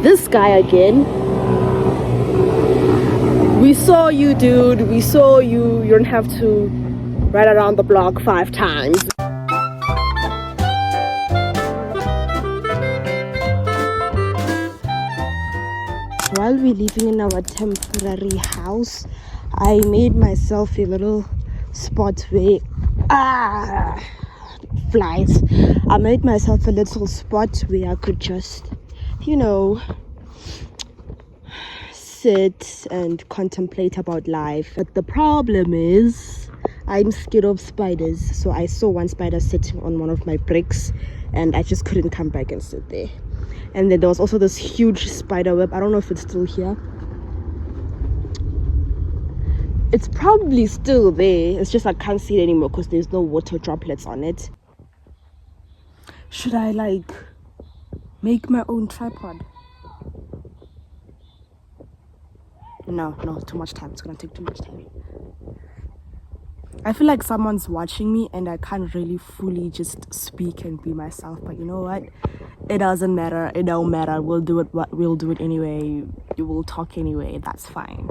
This guy again. We saw you, dude. We saw you. You don't have to run around the block 5 times. While we're living in our temporary house, I made myself a little spot where flies. I made myself a little spot where I could just, you know, sit and contemplate about life. But the problem is I'm scared of spiders. So I saw one spider sitting on one of my bricks and I just couldn't come back and sit there. And then there was also this huge spider web. I don't know if it's still here. It's probably still there. It's just I can't see it anymore because there's no water droplets on it. Should I like make my own tripod? No, too much time. It's gonna take too much time. I feel like someone's watching me and I can't really fully just speak and be myself. But you know what? It doesn't matter. It don't matter. We'll do it anyway. You will talk anyway. That's fine.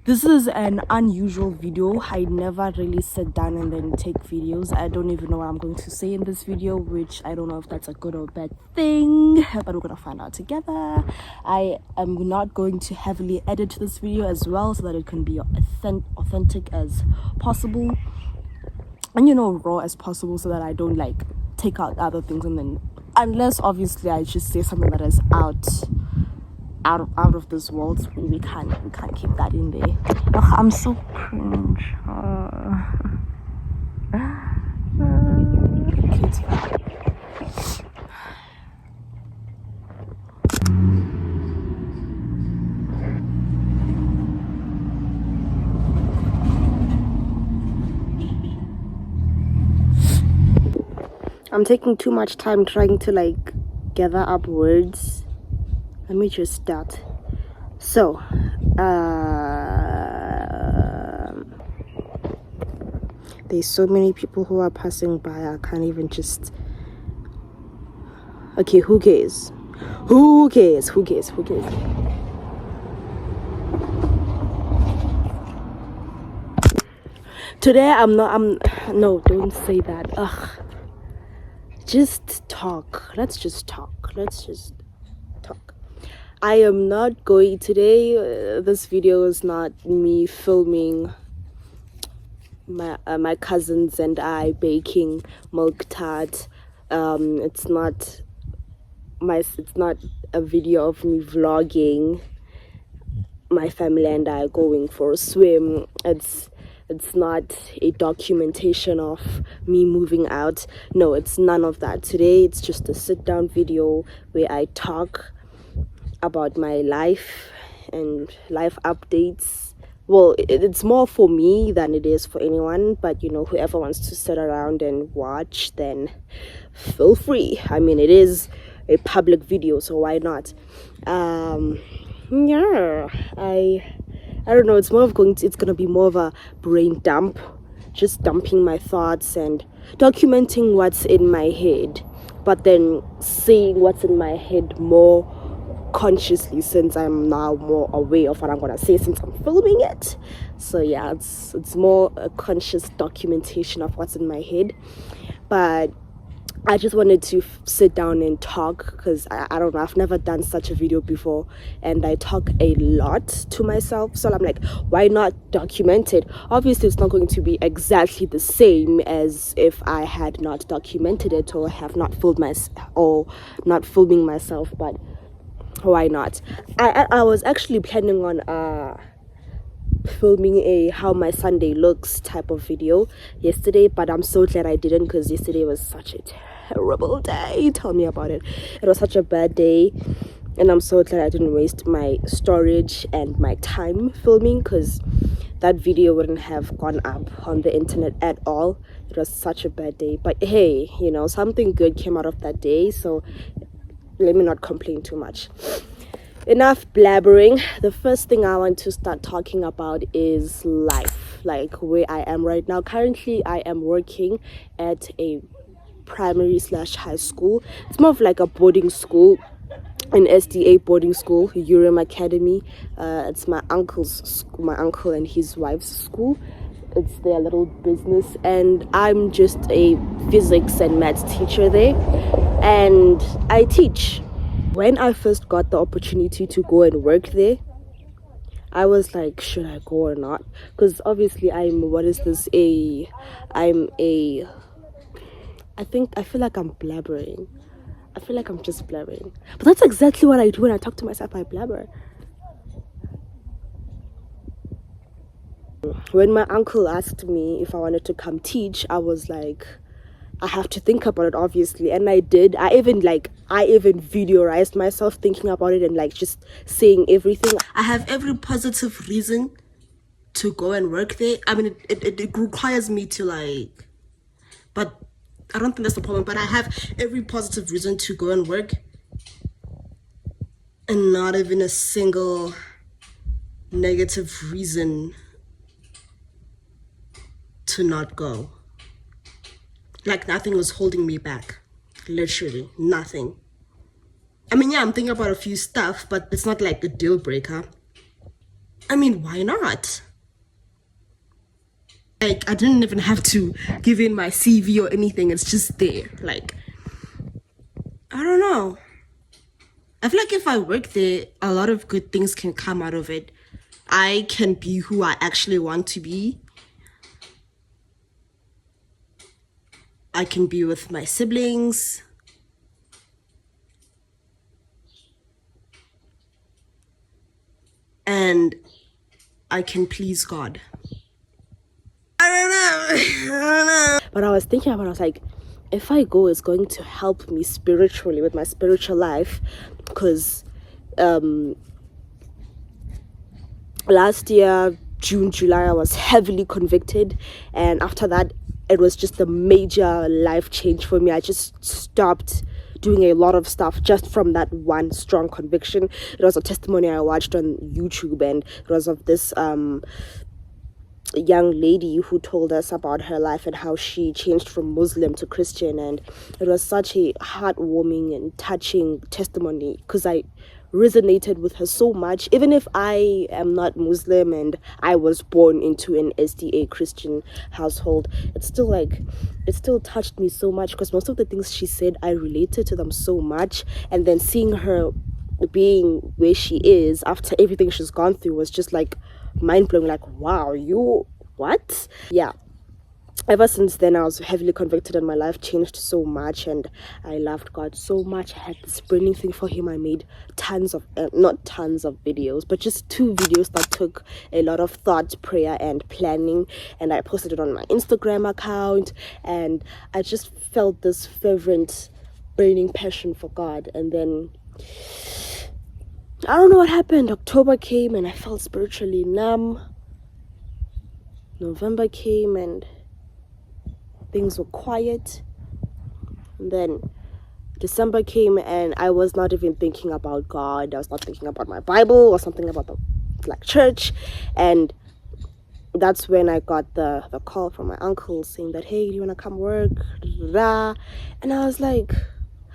This is an unusual video. I never really sit down and then take videos. I don't even know what I'm going to say in this video, which I don't know if that's a good or bad thing, but we're gonna find out together. I am not going to heavily edit this video as well so that it can be authentic as possible and, you know, raw as possible, so that I don't like take out other things, and then unless obviously I just say something that is out of this world, we can't keep that in there. Ugh, I'm so cringe. Okay, it's fine. I'm taking too much time trying to like gather up words. Let me just start. So, there's so many people who are passing by. I can't even just. Okay, who cares? Who cares? Today no, don't say that. Ugh. Just talk. Let's just talk. I am not going today. This video is not me filming my cousins and I baking milk tart. It's not a video of me vlogging my family and I going for a swim. It's not a documentation of me moving out. No, it's none of that. Today it's just a sit down video where I talk about my life and life updates. Well, it's more for me than it is for anyone, but you know, whoever wants to sit around and watch, then feel free. I mean, it is a public video, so why not? Yeah, I don't know, it's gonna be more of a brain dump, just dumping my thoughts and documenting what's in my head, but then saying what's in my head more consciously, since I'm now more aware of what I'm gonna say since I'm filming it. So yeah, it's more a conscious documentation of what's in my head. But I just wanted to sit down and talk because I don't know, I've never done such a video before and I talk a lot to myself, so I'm like, why not document it? Obviously it's not going to be exactly the same as if I had not documented it or have not not filming myself, but why not? I was actually planning on filming a how my Sunday looks type of video yesterday, but I'm so glad I didn't, because yesterday was such a terrible day. Tell me about it. It was such a bad day, and I'm so glad I didn't waste my storage and my time filming, because that video wouldn't have gone up on the internet at all. It was such a bad day, but hey, you know, something good came out of that day, so let me not complain too much. Enough blabbering. The first thing I want to start talking about is life, like where I am right now. Currently I am working at a primary/high school. It's more of like a boarding school. an SDA boarding school, Urim Academy. It's my uncle's school, my uncle and his wife's school. It's their little business, and I'm just a physics and maths teacher there, and I teach. When I first got the opportunity to go and work there, I was like, should I go or not? Because obviously I feel like I'm blabbering. I feel like I'm just blabbering. But that's exactly what I do when I talk to myself. I blabber. When my uncle asked me if I wanted to come teach, I was like, I have to think about it, obviously. And I did. I even videoized myself thinking about it and like just saying everything. I have every positive reason to go and work there. I mean, it requires me to like, but I don't think that's the problem. But I have every positive reason to go and work, and not even a single negative reason to not go. Like nothing was holding me back. Literally nothing. I mean, yeah, I'm thinking about a few stuff, but it's not like a deal breaker. I mean, why not? Like, I didn't even have to give in my CV or anything. It's just there. Like, I don't know. I feel like if I work there, a lot of good things can come out of it. I can be who I actually want to be. I can be with my siblings. And I can please God. I don't know. But I was thinking about it, I was like, if I go, it's going to help me spiritually with my spiritual life. Because last year, June, July, I was heavily convicted. And after that, it was just a major life change for me. I just stopped doing a lot of stuff just from that one strong conviction. It was a testimony I watched on YouTube, and it was of this young lady who told us about her life and how she changed from Muslim to Christian. And it was such a heartwarming and touching testimony because I resonated with her so much. Even if I am not Muslim and I was born into an SDA Christian household, it still touched me so much because most of the things she said, I related to them so much. And then seeing her being where she is after everything she's gone through was just like mind-blowing. Like, wow, you what? Yeah, ever since then I was heavily convicted and my life changed so much, and I loved God so much. I had this burning thing for him. I made tons of not tons of videos, but just 2 videos that took a lot of thought, prayer and planning, and I posted it on my Instagram account, and I just felt this fervent burning passion for God. And then I don't know what happened. October came and I felt spiritually numb. November came and things were quiet. And then December came and I was not even thinking about God. I was not thinking about my Bible or something about the church. And that's when I got the call from my uncle saying that, hey, do you want to come work? And I was like,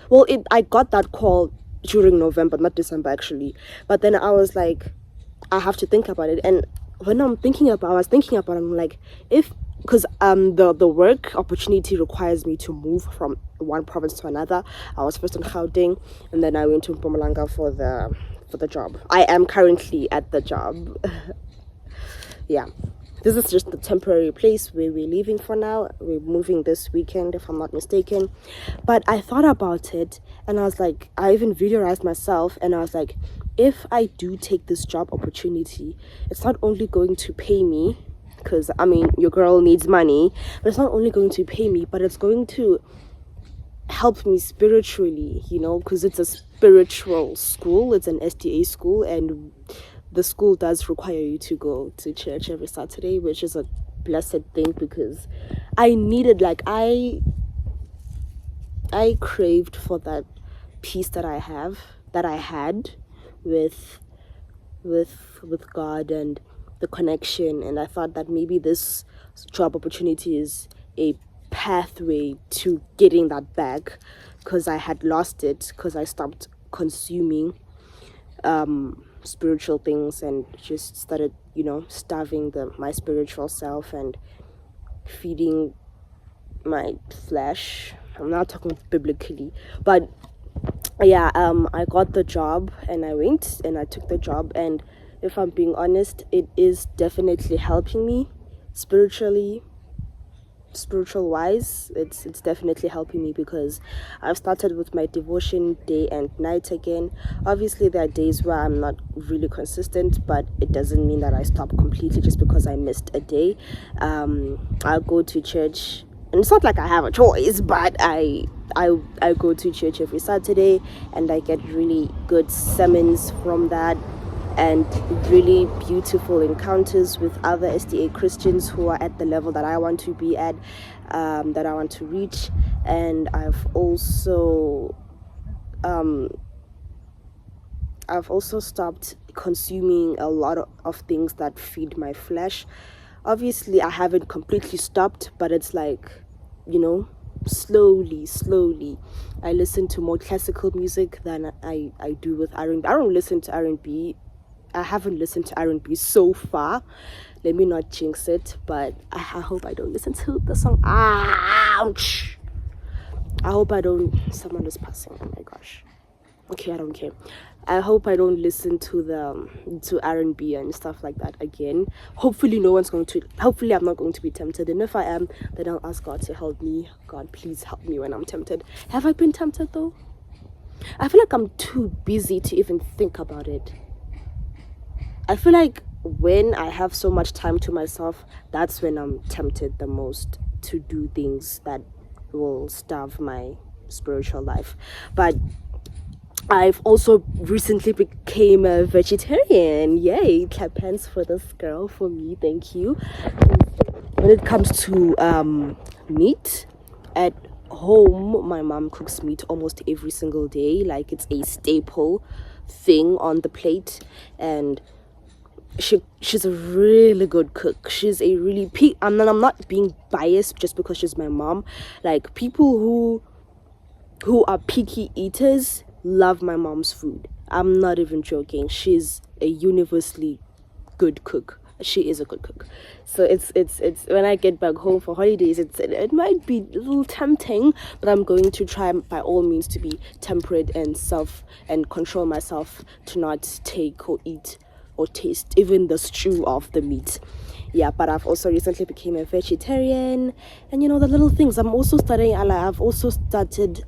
well, I got that call during November, not December actually. But then I was like, I have to think about it. And when I was thinking about it, I'm like, because the work opportunity requires me to move from one province to another. I was first in Gauteng and then I went to Mpumalanga for the job. I am currently at the job. Yeah. This is just the temporary place where we're leaving for now. We're moving this weekend, if I'm not mistaken. But I thought about it and I was like, I even videoized myself and I was like, if I do take this job opportunity, it's not only going to pay me, because I mean, your girl needs money, but it's not only going to pay me, but it's going to help me spiritually, you know, because it's a spiritual school. It's an SDA school, and the school does require you to go to church every Saturday, which is a blessed thing because I needed, like, I craved for that peace that I had with God and the connection. And I thought that maybe this job opportunity is a pathway to getting that back, because I had lost it because I stopped consuming spiritual things, and just started, starving my spiritual self and feeding my flesh. I'm not talking biblically, but yeah, I got the job and I went and I took the job, and if I'm being honest, it is definitely helping me spiritually, spiritual wise. It's definitely helping me, because I've started with my devotion day and night again. Obviously there are days where I'm not really consistent, but it doesn't mean that I stop completely just because I missed a day. I'll go to church, and it's not like I have a choice, but I go to church every Saturday, and I get really good sermons from that, and really beautiful encounters with other SDA Christians who are at the level that I want to be at, that I want to reach. And I've also stopped consuming a lot of things that feed my flesh. Obviously I haven't completely stopped, but it's like, slowly I listen to more classical music than I do with R&B. I don't listen to R&B. I haven't listened to R&B so far. Let me not jinx it, but I hope I don't listen to the song. Ouch! I hope I don't. Someone is passing. Oh my gosh. Okay, I don't care. I hope I don't listen to R&B and stuff like that again. Hopefully hopefully I'm not going to be tempted. And if I am, then I'll ask God to help me. God, please help me when I'm tempted. Have I been tempted though? I feel like I'm too busy to even think about it. I feel like when I have so much time to myself, that's when I'm tempted the most to do things that will starve my spiritual life. But I've also recently became a vegetarian. Yay, clap hands for this girl, for me, thank you. When it comes to meat, at home my mom cooks meat almost every single day. Like, it's a staple thing on the plate, and she's a really good cook. She's a really I'm not being biased just because she's my mom. Like, people who are picky eaters love my mom's food. I'm not even joking. She's a universally good cook. She is a good cook. So it's when I get back home for holidays, it might be a little tempting, but I'm going to try by all means to be temperate and control myself to not take or eat or taste even the stew of the meat. Yeah, but I've also recently became a vegetarian, and the little things. I've also started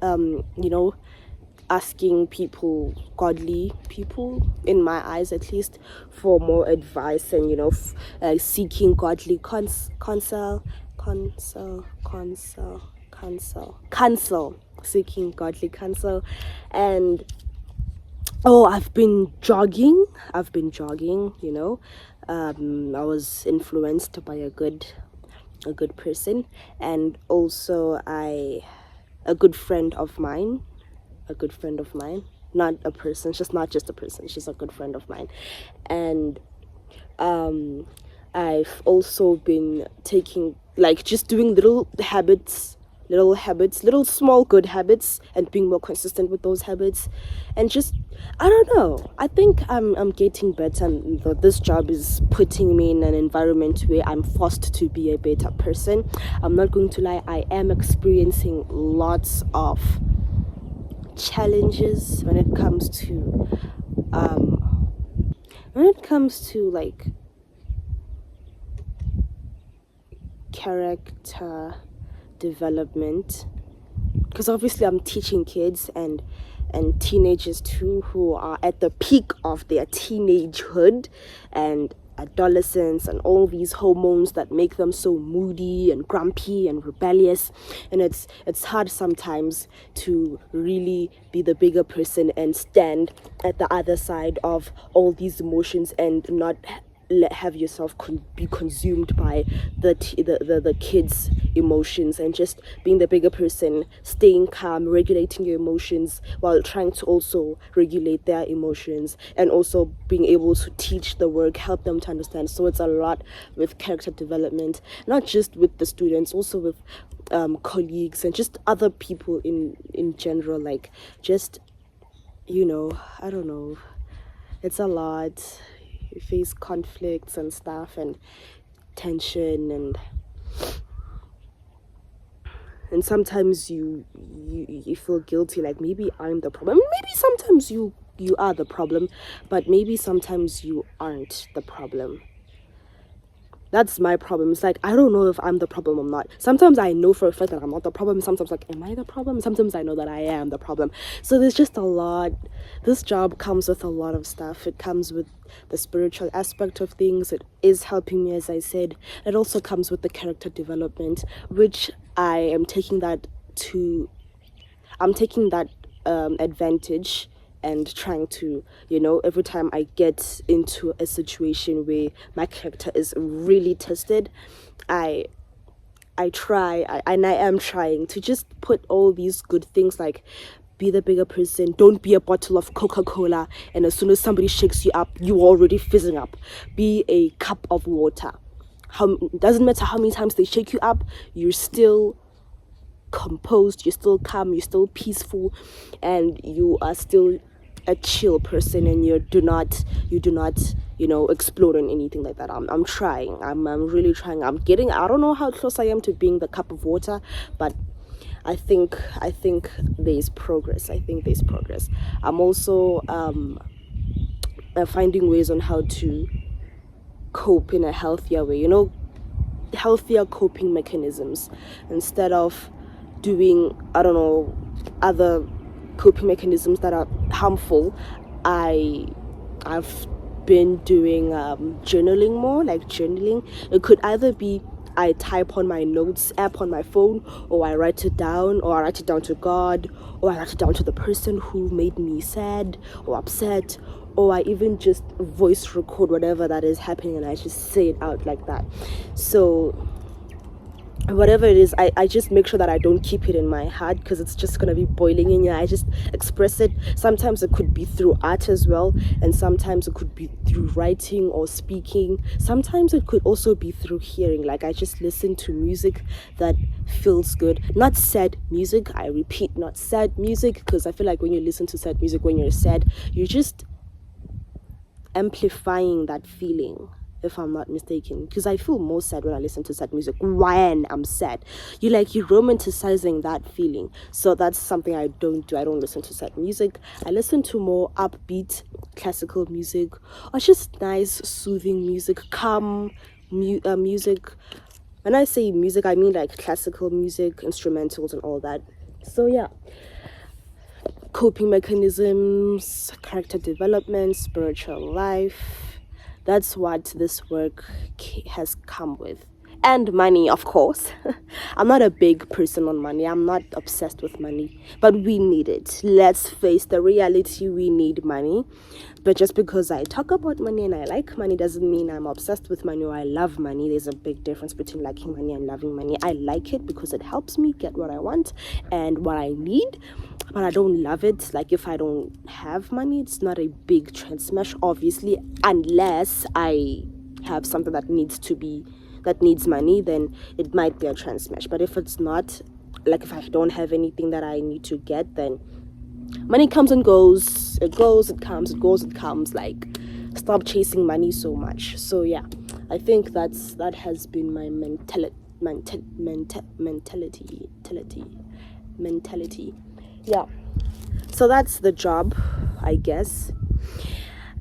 asking people, godly people in my eyes at least, for more advice, and seeking godly counsel, seeking godly counsel. And I've been jogging. I was influenced by a good person, and also a good friend of mine, not a person. She's not just a person, she's a good friend of mine. And I've also been taking, like, just doing little small good habits, and being more consistent with those habits. And just, I don't know, I think I'm getting better, and this job is putting me in an environment where I'm forced to be a better person. I'm not going to lie, I am experiencing lots of challenges when it comes to like character development, because obviously I'm teaching kids and teenagers too, who are at the peak of their teenagehood and adolescence, and all these hormones that make them so moody and grumpy and rebellious. And it's hard sometimes to really be the bigger person and stand at the other side of all these emotions, and not have yourself be consumed by the kids' emotions, and just being the bigger person, staying calm, regulating your emotions while trying to also regulate their emotions, and also being able to teach the work, help them to understand. So it's a lot with character development, not just with the students, also with colleagues and just other people in general. Like, just I don't know, it's a lot. You face conflicts and stuff and tension, and sometimes you feel guilty, like maybe I'm the problem. Maybe sometimes you are the problem, but maybe sometimes you aren't the problem. That's my problem. It's like I don't know if I'm the problem or not. Sometimes I know for a fact that I'm not the problem. Sometimes like, am I the problem? Sometimes I know that I am the problem. So there's just a lot. This job comes with a lot of stuff. It comes with the spiritual aspect of things. It is helping me, as I said. It also comes with the character development, which I am taking that to. I'm taking that advantage and trying to, every time I get into a situation where my character is really tested, I and I am trying to just put all these good things, like be the bigger person, don't be a bottle of Coca-Cola, and as soon as somebody shakes you up, you're already fizzing up. Be a cup of water. Doesn't matter how many times they shake you up, you're still composed, you're still calm, you're still peaceful, and you are still a chill person, and you do not explode on anything like that. I'm trying. I'm really trying. I don't know how close I am to being the cup of water, but I think there's progress. I'm also finding ways on how to cope in a healthier way, healthier coping mechanisms, instead of doing, I don't know, other coping mechanisms that are harmful. I've been doing journaling more, like journaling. It could either be I type on my notes app on my phone, or I write it down, or I write it down to God, or I write it down to the person who made me sad or upset, or I even just voice record whatever that is happening and I just say it out like that. So whatever it is, I just make sure that I don't keep it in my heart, because it's just gonna be boiling in here. I just express it. Sometimes it could be through art as well, and sometimes it could be through writing or speaking. Sometimes it could also be through hearing, like I just listen to music that feels good, not sad music. I repeat, not sad music, because I feel like when you listen to sad music when you're sad, you're just amplifying that feeling, if I'm not mistaken, because I feel more sad when I listen to sad music. When I'm sad, you're romanticizing that feeling. So that's something I don't do. I don't listen to sad music. I listen to more upbeat classical music, or just nice soothing music, calm music. When I say music, I mean like classical music, instrumentals and all that. So yeah, coping mechanisms, character development, spiritual life. That's what this work has come with. And money, of course. I'm not a big person on money. I'm not obsessed with money. But we need it. Let's face the reality, we need money. But just because I talk about money and I like money doesn't mean I'm obsessed with money or I love money. There's a big difference between liking money and loving money. I like it because it helps me get what I want and what I need. But I don't love it. Like, if I don't have money, it's not a big trend smash, obviously, unless I have something that needs money, then it might be a trend smash. But if it's not, like if I don't have anything that I need to get, then money comes and goes. It goes, it comes, it goes, it comes. Like, stop chasing money so much. So yeah, I think that has been my mentality. Yeah, so that's the job, I guess,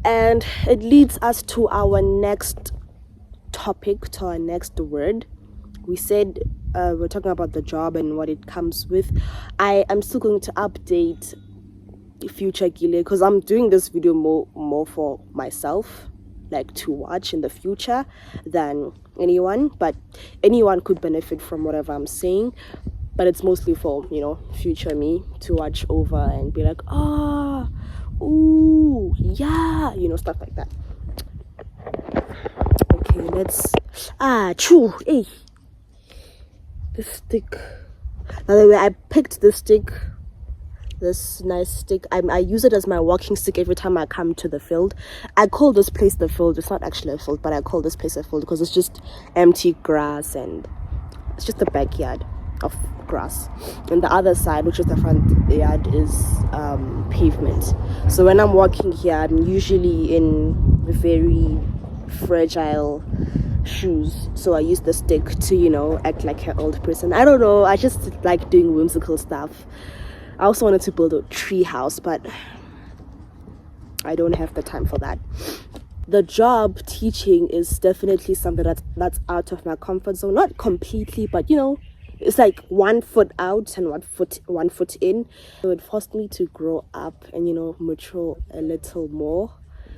and it leads us to our next topic, to our next word. We said we're talking about the job and what it comes with. I am still going to update future Gile, because I'm doing this video more for myself, like to watch in the future, than anyone. But anyone could benefit from whatever I'm saying. But it's mostly for, future me to watch over and be like, ooh, yeah, stuff like that. Okay, let's, hey, this stick. By the way, I picked this stick, this nice stick. I use it as my walking stick every time I come to the field. I call this place the field. It's not actually a field, but I call this place a field because it's just empty grass and it's just a backyard. of grass, and the other side, which is the front yard, is pavement. So when I'm walking here, I'm usually in very fragile shoes, so I use the stick to, act like an old person. I don't know, I just like doing whimsical stuff. I also wanted to build a tree house, but I don't have the time for that. The job teaching is definitely something that's out of my comfort zone. Not completely, but it's like 1 foot out and 1 foot in. So it forced me to grow up and mature a little more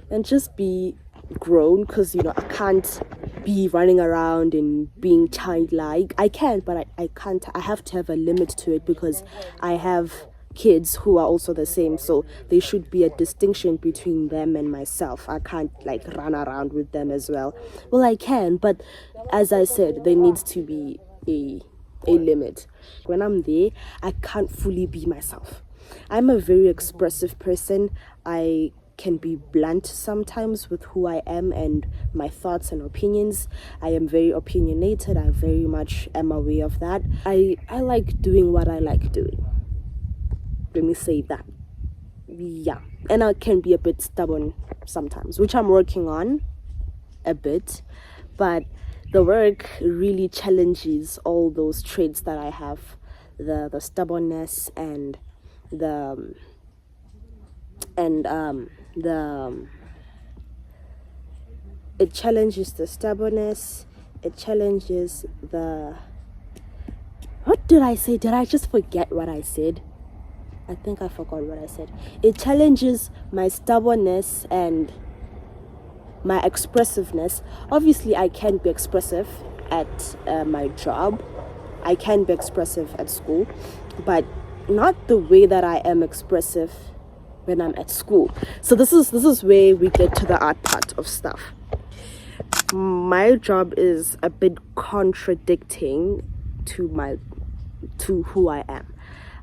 and just be grown, because I can't be running around and being childlike. I can, but I can't. I have to have a limit to it, because I have kids who are also the same, so there should be a distinction between them and myself. I can't like run around with them as well. Well, I can, but as I said, there needs to be a limit. When I'm there, I can't fully be myself. I'm a very expressive person. I can be blunt sometimes with who I am and my thoughts and opinions. I am very opinionated. I very much am aware of that. I like doing what I like doing. Let me say that. Yeah. And I can be a bit stubborn sometimes, which I'm working on a bit. But the work really challenges all those traits that I have. The stubbornness and it challenges the stubbornness. It challenges the... What did I say? Did I just forget what I said? I think I forgot what I said. It challenges my stubbornness and my expressiveness. Obviously, I can be expressive at my job. I can be expressive at school, but not the way that I am expressive when I'm at school. So this is where we get to the art part of stuff. My job is a bit contradicting to who I am.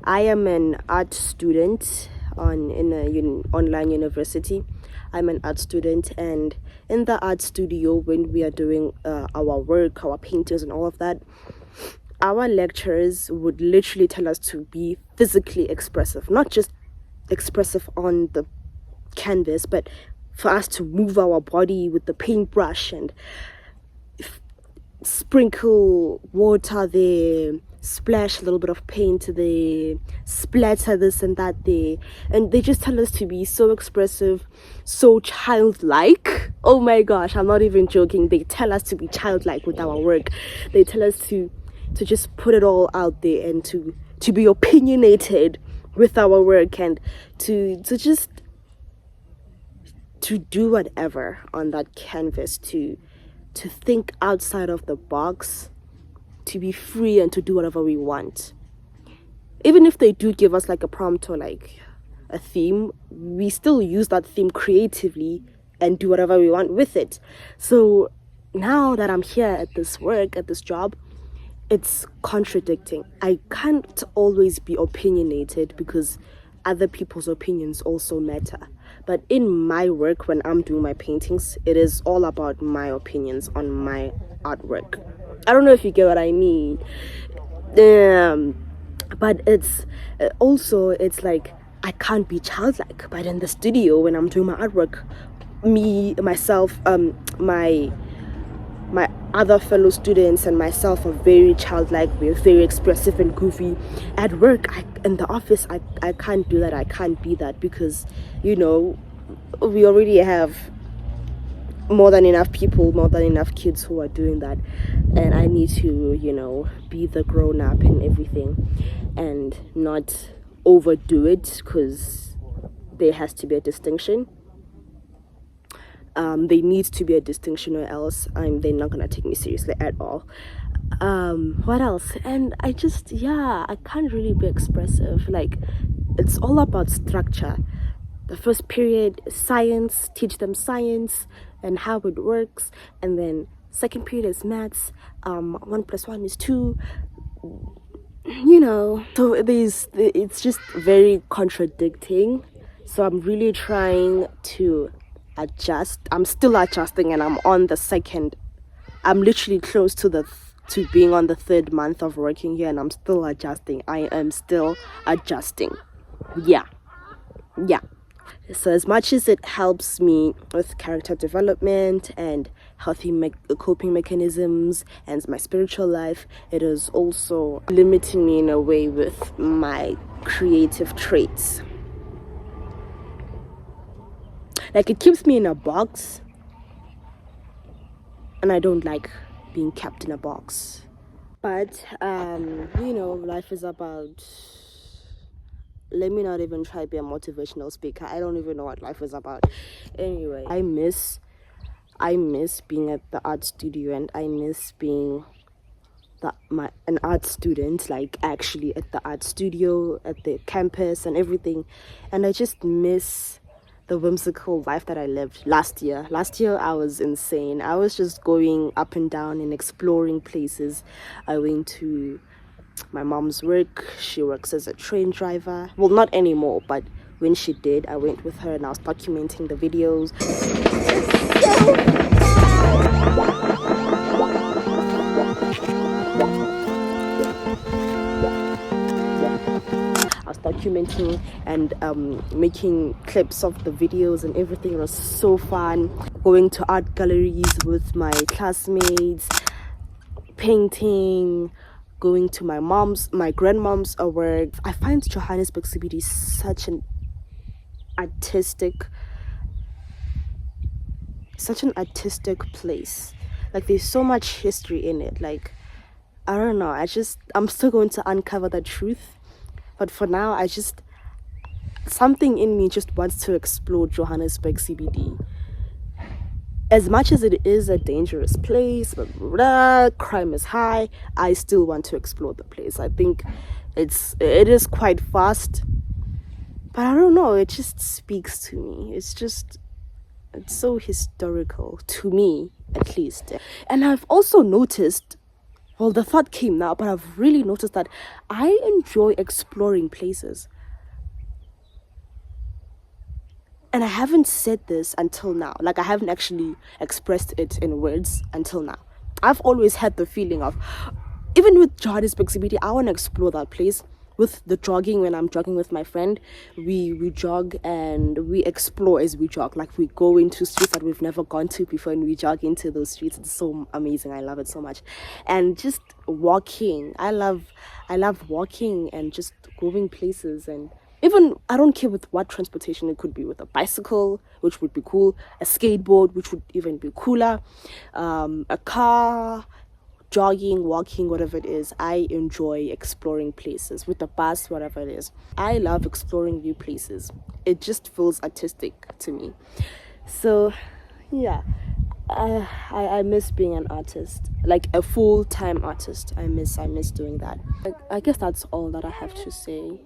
I am an art student in an online university. I'm an art student, and in the art studio, when we are doing our work, our paintings and all of that, our lecturers would literally tell us to be physically expressive, not just expressive on the canvas, but for us to move our body with the paintbrush and sprinkle water there, splash a little bit of paint there, splatter this and that there. And they just tell us to be so expressive, so childlike. Oh my gosh, I'm not even joking. They tell us to be childlike with our work. They tell us to just put it all out there and to be opinionated with our work, and to just to do whatever on that canvas, to think outside of the box, to be free and to do whatever we want. Even if they do give us like a prompt or like a theme, we still use that theme creatively and do whatever we want with it. So now that I'm here at this work, at this job, it's contradicting. I can't always be opinionated because other people's opinions also matter. But in my work, when I'm doing my paintings, it is all about my opinions on my artwork. I don't know if you get what I mean. But it's also, it's like I can't be childlike. But in the studio, when I'm doing my artwork, my other fellow students and myself are very childlike. We're very expressive and goofy. At work, in the office, I can't do that. I can't be that because, we already have more than enough people, more than enough kids who are doing that. And I need to, be the grown up and everything and not overdo it, because there has to be a distinction. There needs to be a distinction, or else they're not gonna take me seriously at all. What else? And I can't really be expressive. Like, it's all about structure. The first period is science, teach them science and how it works, and then second period is maths. 1 + 1 is 2. So it's just very contradicting. So I'm really trying to adjust. I'm still adjusting, and I'm on the second. I'm literally close to the to being on the 3rd month of working here, and I'm still adjusting. I am still adjusting. Yeah. So as much as it helps me with character development and healthy coping mechanisms and my spiritual life, it is also limiting me in a way with my creative traits. Like, it keeps me in a box, and I don't like being kept in a box. But life is about, let me not even try to be a motivational speaker. I don't even know what life is about. Anyway, I miss being at the art studio, and I miss being an art student, like actually at the art studio, at the campus and everything. And I just miss the whimsical life that I lived last year. Last year I was insane. I was just going up and down and exploring places. I went to my mom's work. She works as a train driver. Well, not anymore, but when she did, I went with her and I was documenting the videos. I was documenting and making clips of the videos and everything. It was so fun. Going to art galleries with my classmates, painting, going to my grandmom's work. I find Johannesburg CBD such an artistic place. Like, there's so much history in it. Like, I don't know, I'm still going to uncover the truth, but for now, something in me just wants to explore Johannesburg CBD. As much as it is a dangerous place, crime is high, I still want to explore the place. I think it is quite fast, but I don't know, it just speaks to me. It's so historical to me, at least. And I've also noticed, well, the thought came now, but I've really noticed that I enjoy exploring places. And I haven't said this until now. Like, I haven't actually expressed it in words until now. I've always had the feeling of, even with Johannesburg CBD, I want to explore that place. With the jogging, when I'm jogging with my friend, we jog and we explore as we jog. Like, we go into streets that we've never gone to before and we jog into those streets. It's so amazing. I love it so much. And just walking. I love walking and just going places. And even, I don't care with what transportation. It could be with a bicycle, which would be cool, a skateboard, which would even be cooler, a car, jogging, walking, whatever it is. I enjoy exploring places with the bus, whatever it is. I love exploring new places. It just feels artistic to me. So yeah, I miss being an artist, like a full-time artist. I miss doing that. I guess that's all that I have to say.